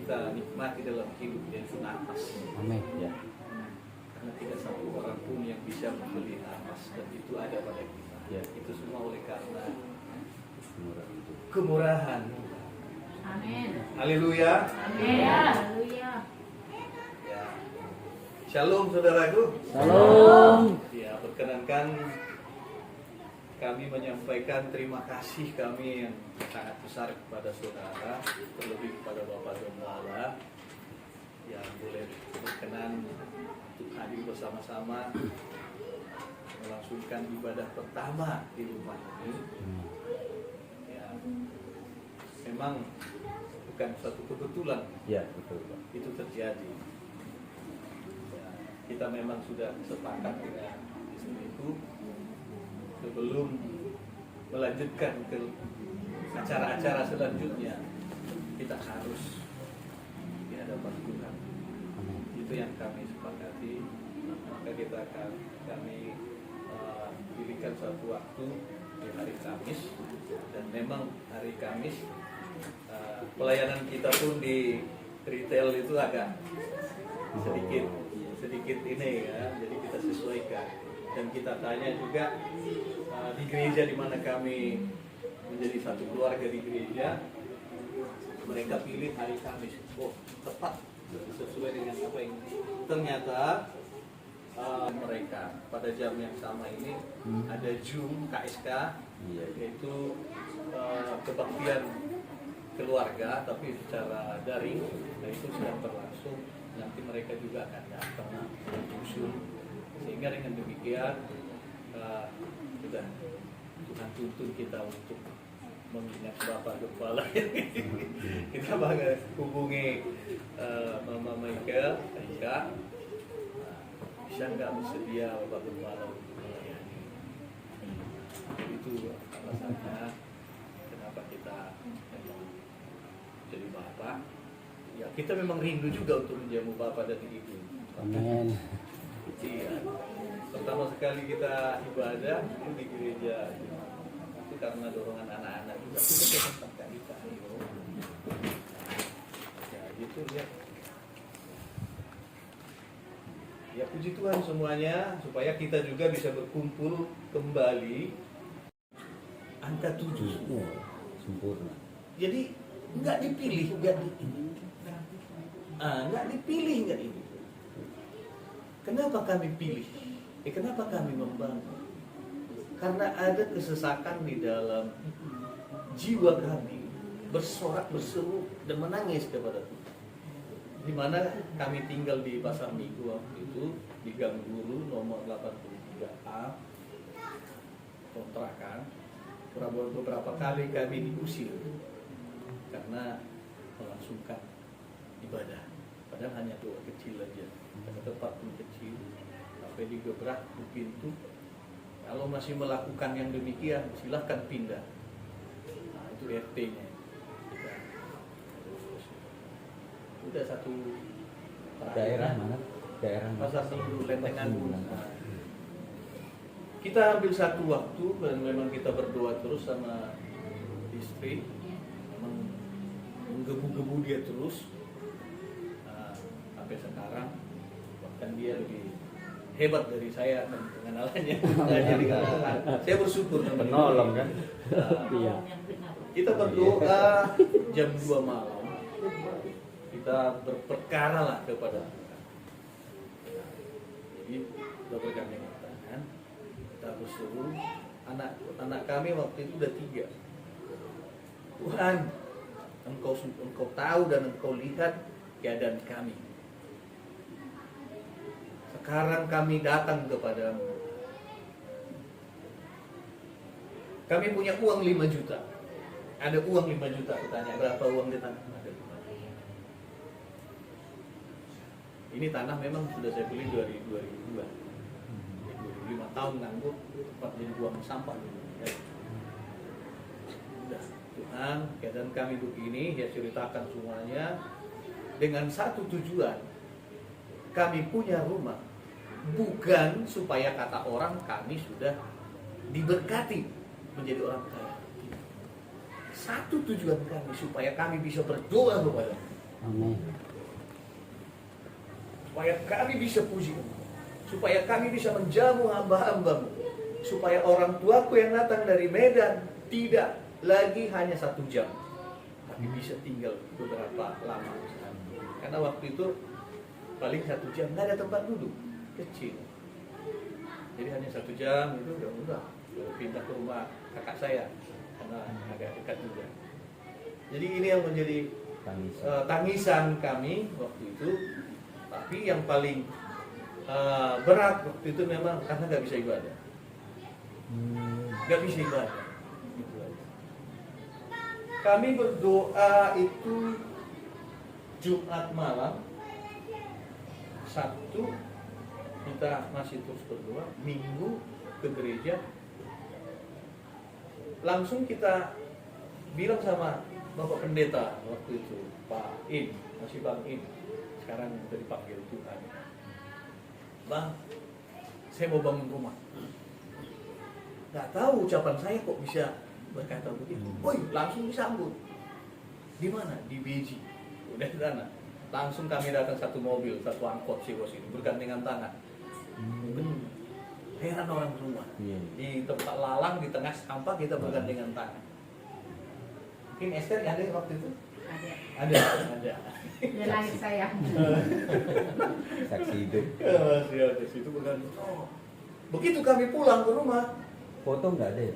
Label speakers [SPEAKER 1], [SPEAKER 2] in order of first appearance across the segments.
[SPEAKER 1] kita nikmati dalam hidup yang nafas.
[SPEAKER 2] Amin. Ya.
[SPEAKER 1] Karena tidak satu orang pun yang bisa membeli nafas, dan itu ada pada kita.
[SPEAKER 2] Ya.
[SPEAKER 1] Itu semua oleh karena kemurahan.
[SPEAKER 3] Amin.
[SPEAKER 1] Haleluya.
[SPEAKER 3] Amin. Haleluya.
[SPEAKER 1] Ya. Shalom saudaraku.
[SPEAKER 2] Shalom.
[SPEAKER 1] Ya, perkenankan kami menyampaikan terima kasih kami yang sangat besar kepada saudara, terlebih kepada Bapak Gembala yang boleh berkenan untuk hadir bersama-sama melangsungkan ibadah pertama di rumah ini. Ya, memang bukan suatu kebetulan.
[SPEAKER 2] Ya, betul, Pak.
[SPEAKER 1] Itu terjadi. Ya, kita memang sudah sepakat dengan istriku sebelum melanjutkan ke acara-acara selanjutnya, kita harus di hadapan Tuhan. Itu yang kami sepakati. Maka kami pilihkan suatu waktu di hari Kamis, dan memang hari Kamis pelayanan kita pun di retail itu agak sedikit ini ya, jadi kita sesuaikan. Dan kita tanya juga di gereja di mana kami menjadi satu keluarga di gereja, mereka pilih hari Kamis. Oh, tepat sesuai dengan apa yang ternyata mereka pada jam yang sama ini ada Zoom KSK, yaitu kebaktian keluarga tapi secara daring, dan itu sedang berlangsung. Nanti mereka juga akan datang menyusul. Sehingga dengan demikian sudah Tuhan tuntun kita untuk mengingat Bapak Gembala. Kita bakal hubungi Mama Michael, Aika, bisa nggak bersedia Bapak Gembala untuk melayani. Itu alasannya kenapa kita memang jadi Bapak. Ya, kita memang rindu juga untuk menjamu Bapak dan Ibu.
[SPEAKER 2] Amin.
[SPEAKER 1] Iya. Pertama sekali kita ibadah itu di gereja itu karena dorongan anak-anak juga. Kita tetap kita. Ya gitu ya. Ya puji Tuhan semuanya, supaya kita juga bisa berkumpul kembali. Angka 7
[SPEAKER 2] Sempurna.
[SPEAKER 1] Jadi nggak dipilih, nggak dipilih. Kenapa kami pilih? Kenapa kami membangun? Karena ada kesesakan di dalam jiwa kami, bersorak, berseru, dan menangis kepada Tuhan. Di mana kami tinggal di Pasar Minggu waktu itu, di Gang Guru nomor 83A, kontrakan. Beberapa kali kami diusir karena melangsungkan ibadah. Padahal hanya doa kecil aja, karena tempat pun kecil, sampai digebrak di pintu. Kalau masih melakukan yang demikian, silahkan pindah. Nah, itu RT-nya. Udah satu
[SPEAKER 2] Daerah mana? Daerah
[SPEAKER 1] Pasar Minggu, Lentengan. Nah, kita ambil satu waktu dan memang kita berdoa terus sama istri, memang menggebu-gebu dia terus. Sampai sekarang bahkan dia lebih hebat dari saya dan pengenalannya. Jadi saya bersyukur
[SPEAKER 2] penolong kan.
[SPEAKER 1] Iya. Kita berdoa jam 2 malam. Kita berperkara lah kepada Tuhan. Jadi kita bergandengan tangan. Kita berseru. Anak kami waktu itu udah 3. Tuhan, Engkau tahu dan Engkau lihat keadaan kami. Sekarang kami datang kepadamu. Kami punya uang 5 juta. Ada uang 5 juta. Kutanya, berapa uang di tanah? Ada 5 juta. Ini tanah memang sudah saya beli dari 2002. 25 tahun nganggur, tempat jadi buang sampah dulu. Ya. Udah, Tuhan, keadaan kami begini, dia ceritakan semuanya dengan satu tujuan. Kami punya rumah bukan supaya kata orang kami sudah diberkati menjadi orang kaya. Satu tujuan kami supaya kami bisa berdoa kepada
[SPEAKER 2] Amin.
[SPEAKER 1] supaya kami bisa puji, supaya kami bisa menjamu hamba-hambamu, supaya orang tuaku yang datang dari Medan tidak lagi hanya 1 jam, tapi bisa tinggal beberapa lama. Karena waktu itu paling 1 jam, nggak ada tempat duduk, kecil. Jadi hanya 1 jam itu udah mudah. Pindah ke rumah kakak saya karena agak dekat juga. Jadi ini yang menjadi tangisan kami waktu itu. Tapi yang paling berat waktu itu memang karena nggak bisa ibadah, nggak bisa ibadah. Gitu aja. Kami berdoa itu Jumat malam, Sabtu kita masih terus berdoa, Minggu ke gereja. Langsung kita bilang sama Bapak Pendeta waktu itu, Pak Im, masih Bang Im, sekarang udah dipanggil Tuhan. Bang, saya mau bangun rumah. Gak tahu ucapan saya kok bisa berkata begitu. Woi, langsung disambut. Di mana? Di Beji. Udah di sana. Langsung kami datang 1 mobil, 1 angkot sih ini bergandengan tangan. Heran orang semua. Di tempat lalang, di tengah sampah kita bergandengan tangan. Mungkin Esther ada waktu itu? Ada.
[SPEAKER 3] Dia lahir saya.
[SPEAKER 2] Saksi hidup.
[SPEAKER 1] Masih ada situ bergandengan. Oh. Begitu kami pulang ke rumah,
[SPEAKER 2] Foto nggak ada ya?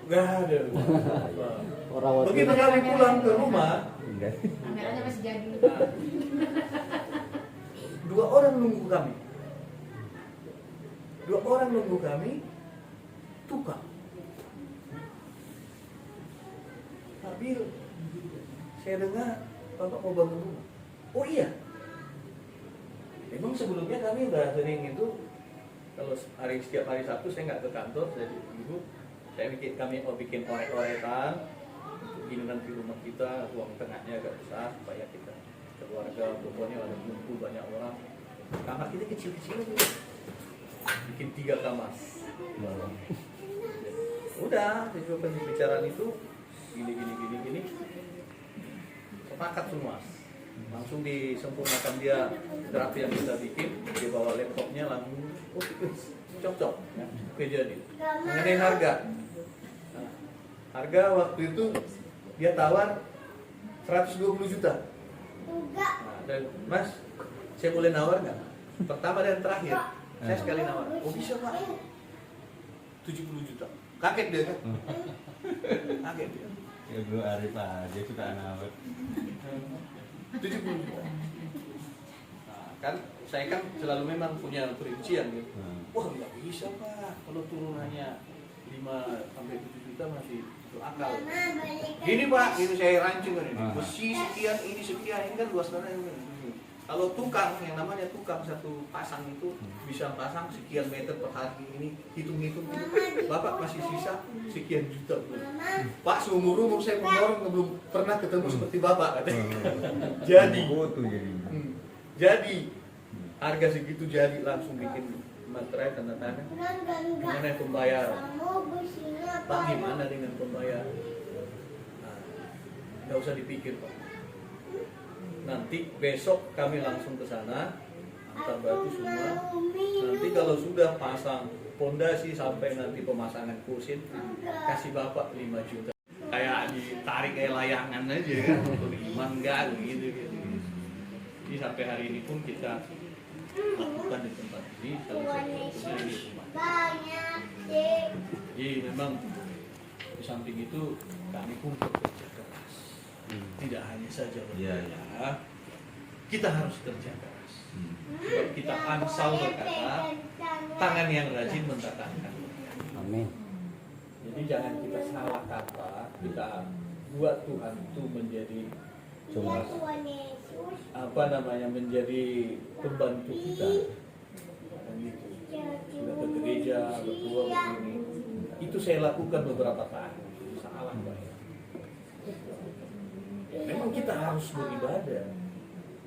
[SPEAKER 1] nggak ada.
[SPEAKER 2] Orang waktu
[SPEAKER 1] Begitu kami pulang ke rumah,
[SPEAKER 2] enggak.
[SPEAKER 3] Kameranya masih jadi.
[SPEAKER 1] 2 orang nunggu kami. 2 orang nunggu kami, tukang. Nabil, saya dengar Bapak mau bangun rumah. Oh iya. Memang sebelumnya kami udah sering itu, kalau setiap hari Sabtu saya nggak ke kantor, jadi ibu, kami mau bikin orek-orekan, bikinan di rumah kita, ruang tengahnya agak besar supaya kita keluarga, pokoknya ada kumpul banyak orang. Kamar kita kecil-kecil aja, bikin 3 kamar. Udah, sesuai pembicaraan itu, gini. Sepakat semua. Langsung disempurnakan dia draft yang kita bikin, dia bawa laptopnya langsung, cocok, ya, oke jadi. Mengenai harga, nah, harga waktu itu dia tawar 120 juta. Nah, dan Mas, saya boleh nawar nggak? Pertama dan terakhir, saya sekali nawar. Oh bisa Pak, 70 juta. Kaget dia kan? Kaget dia.
[SPEAKER 2] Ya Bro Arif aja suka nawar.
[SPEAKER 1] 70 juta. Nah, kan saya kan selalu memang punya perincian gitu. Wah nggak bisa Pak, kalau turunannya 5 sampai 7 juta masih akal. Gini Pak, ini saya rancang kan ini. Besi sekian, ini kan luas tanah ini. Kalau tukang, yang namanya tukang satu pasang itu bisa pasang sekian meter per hari ini, hitung-hitung itu. Bapak masih sisa sekian juta. Pak seumur-umur saya orang belum pernah ketemu seperti Bapak katanya. Jadi harga segitu jadi langsung bikin materai tanda tangan. Gimana pembayaran? Pak gimana dengan pembayaran? Nah, nggak usah dipikir Pak. Nanti besok kami langsung ke sana, antar batu semua. Nanti kalau sudah pasang pondasi sampai nanti pemasangan kursi, kasih Bapak 5 juta. Kayak ditarik kayak layangan aja kan, beriman enggak gitu. Jadi sampai hari ini pun kita lakukan di tempat ini, salah satunya di rumah. Jadi memang di samping itu kami pun bekerja keras. Tidak hanya saja bekerja, kita harus kerja keras. Sebab kita Amsal berkata, tangan yang rajin mendatangkan.
[SPEAKER 2] Amin.
[SPEAKER 1] Jadi jangan kita salah kata, kita buat Tuhan itu menjadi menjadi pembantu kita. Dan itu sudah ke gereja berdua begini. Itu saya lakukan beberapa tahun. Salah banyak. Memang kita harus beribadah,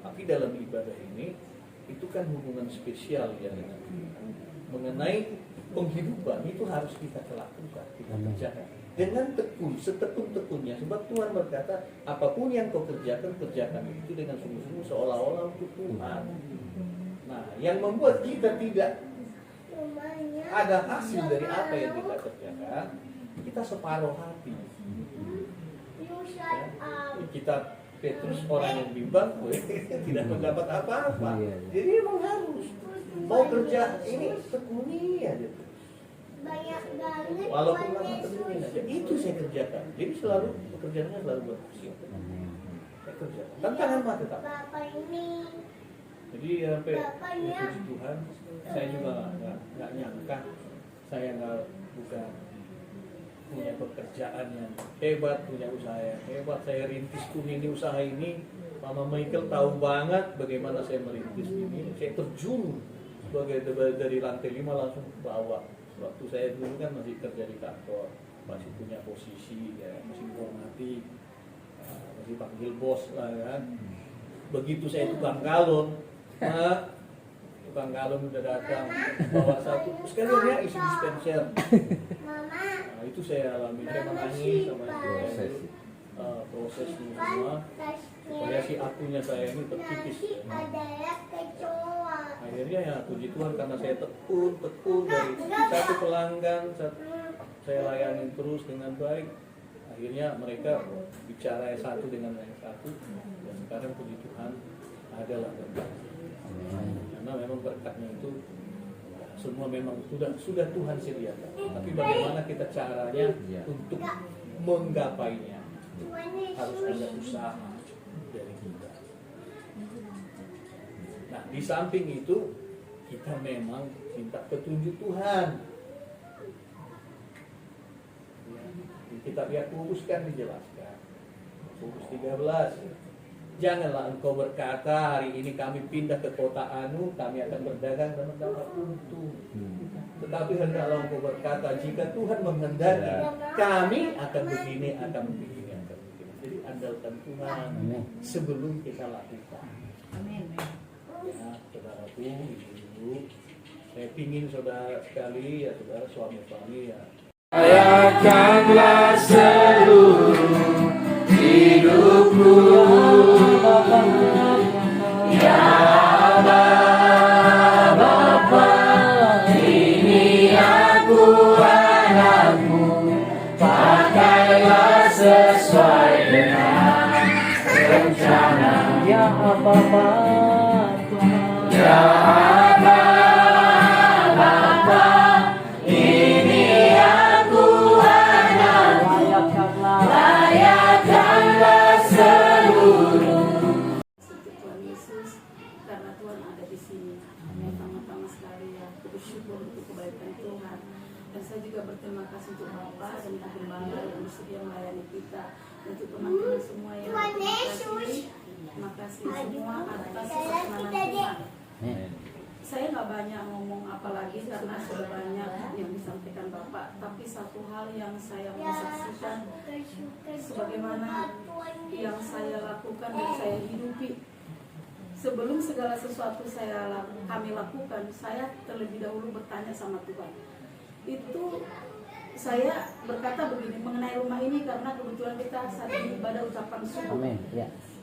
[SPEAKER 1] tapi dalam ibadah ini itu kan hubungan spesial ya dengan Tuhan. Mengenai penghidupan itu harus kita lakukan, kita kerjakan dengan tekun, setekun-tekunnya. Sebab Tuhan berkata, apapun yang kau kerjakan, kerjakan itu dengan sungguh-sungguh seolah-olah untuk Tuhan. Nah, yang membuat kita tidak ada hasil dari apa yang kita kerjakan, kita separuh hati. Ya, kita Petrus orang yang bimbang, tidak mendapat apa-apa. Jadi emang harus mau kerja ini tekuni aja. Walaupun lama tekuni aja, itu saya kerjakan. Jadi selalu pekerjaannya selalu berhasil. Saya kerjakan. Tantangan mah tetap. Jadi sampai puji Tuhan, saya juga nggak nyangka saya nggak bukan punya pekerjaan yang hebat, punya usaha yang hebat. Saya rintis pun ini usaha ini, Mama Michael tahu banget bagaimana saya merintis ini. Saya terjun sebagai dari lantai 5 langsung ke bawah. Waktu saya dulu kan masih kerja di kantor, masih punya posisi, ya, masih menghormati, masih panggil bos lah kan. Begitu saya tukang galon, tukang galon udah datang bawa satu, sekalian ya isi dispenser. Nah, itu saya alami, saya menangis sama prosesnya semua supaya si akunya saya ini terkikis. Akhirnya ya puji Tuhan karena saya tekun dari satu pelanggan saya layani terus dengan baik. Akhirnya mereka bicara satu dengan yang satu, dan sekarang puji Tuhan adalah berkat. Karena memang berkatnya itu semua memang sudah Tuhan sediakan. Tapi bagaimana kita caranya untuk menggapainya? Harus ada usaha dari kita. Nah, di samping itu kita memang minta petunjuk Tuhan. Ya, di kitab Yakobus kan dijelaskan. Yakobus 13. Janganlah engkau berkata, hari ini kami pindah ke kota Anu, kami akan berdagang dan mendapat untung. Tetapi hendaklah engkau berkata, jika Tuhan menghendaki, kami akan begini, akan begini. Jadi andalkan Tuhan sebelum kita lakukan.
[SPEAKER 3] Amin.
[SPEAKER 1] Ya, saudaraku, ibu-ibu, saya pingin saudara sekali, ya saudara suami-suami ya.
[SPEAKER 4] Rayakanlah seluruh hidupku, ya Allah Bapa, ini aku anakmu, pakailah sesuai dengan rencana. Ya Bapa, ya Bapa, ini aku anakmu, layakkanlah seluruh.
[SPEAKER 5] Tuhan Yesus, karena Tuhan ada di sini. Pertama-tama sekali ya, bersyukur untuk kebaikan Tuhan. Dan saya juga berterima kasih untuk Bapak dan Ibu Gembala yang bersedia melayani kita. Dan untuk teman-teman semua yang terima kasih semua atas kesenangan Tuhan. Saya nggak banyak ngomong apa lagi karena sudah banyak yang disampaikan Bapak. Tapi satu hal yang saya mau saksikan, sebagaimana yang saya lakukan dan saya hidupi. Sebelum segala sesuatu kami lakukan, saya terlebih dahulu bertanya sama Tuhan. Itu saya berkata begini mengenai rumah ini, karena kebetulan kita saat ini ibadah ucapan syukur.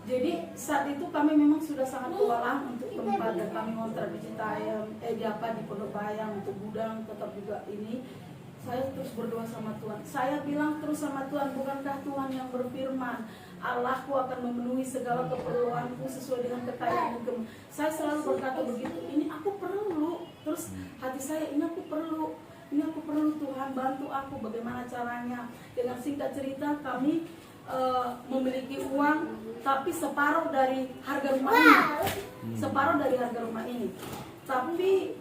[SPEAKER 5] Jadi saat itu kami memang sudah sangat kewalahan untuk tempat, dan kami ngontrak di Citayam, di Pondok Bayang untuk gudang, tetap juga ini Saya terus berdoa sama Tuhan. Saya bilang terus sama Tuhan, bukankah Tuhan yang berfirman, Allahku akan memenuhi segala keperluanku sesuai dengan kekayaan. Saya selalu berkata begitu. Ini aku perlu. Terus hati saya, ini aku perlu. Ini aku perlu, Tuhan bantu aku. Bagaimana caranya? Dengan singkat cerita, kami memiliki uang, tapi separuh dari harga rumah ini. Separuh dari harga rumah ini. Tapi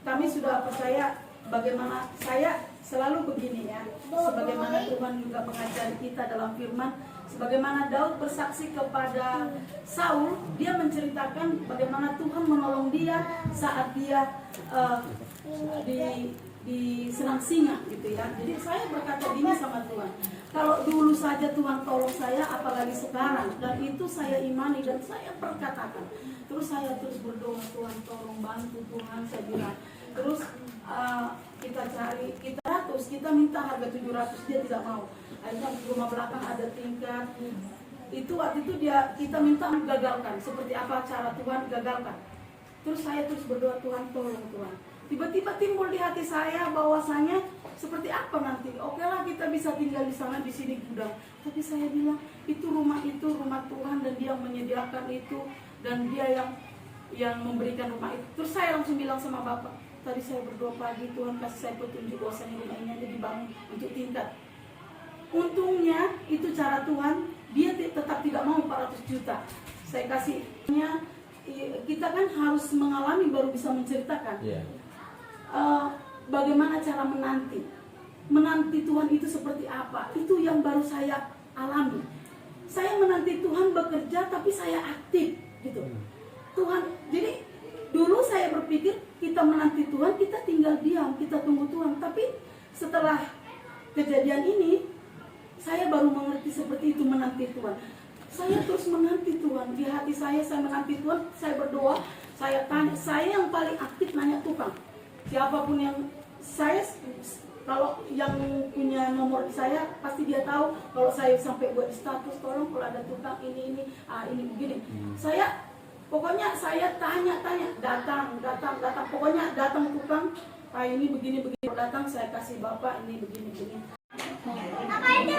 [SPEAKER 5] kami sudah percaya. Bagaimana saya selalu begini ya, sebagaimana Tuhan juga mengajari kita dalam firman, sebagaimana Daud bersaksi kepada Saul, dia menceritakan bagaimana Tuhan menolong dia saat dia di senang singa gitu ya. Jadi saya berkata gini sama Tuhan, kalau dulu saja Tuhan tolong saya, apalagi sekarang. Dan itu saya imani dan saya perkatakan. Terus saya terus berdoa, Tuhan tolong bantu Tuhan, saya bilang. Terus kita cari, kita minta harga 700, dia tidak mau. Akhirnya rumah belakang ada tingkat. Itu waktu itu kita minta gagalkan. Seperti apa cara Tuhan gagalkan. Terus saya terus berdoa, Tuhan tolong Tuhan. Tiba-tiba timbul di hati saya bahwasanya seperti apa nanti. Oke lah, kita bisa tinggal di sana, di sini gudang. Tapi saya bilang itu rumah Tuhan, dan Dia yang menyediakan itu, dan Dia yang memberikan rumah itu. Terus saya langsung bilang sama Bapak, tadi saya berdoa pagi, Tuhan kasih saya petunjuk bahwasanya rumah ini ada dibangun untuk tingkat. Untungnya itu cara Tuhan, Dia tetap tidak mau 400 juta. Saya kasihnya, kita kan harus mengalami baru bisa menceritakan. Bagaimana cara menanti Tuhan itu seperti apa, itu yang baru saya alami. Saya menanti Tuhan bekerja, tapi saya aktif gitu. Tuhan, jadi dulu saya berpikir kita menanti Tuhan, kita tinggal diam, kita tunggu Tuhan. Tapi setelah kejadian ini, saya baru mengerti seperti itu menanti Tuhan. Saya terus menanti Tuhan, di hati saya menanti Tuhan. Saya berdoa, saya tanya, saya yang paling aktif nanya tukang. Siapapun yang saya, kalau yang punya nomor saya pasti dia tahu. Kalau saya sampai buat status, tolong kalau ada tukang ini begini. Pokoknya saya tanya, datang. Pokoknya datang tukang, ini begini. Datang saya kasih Bapak ini begini. Apa itu?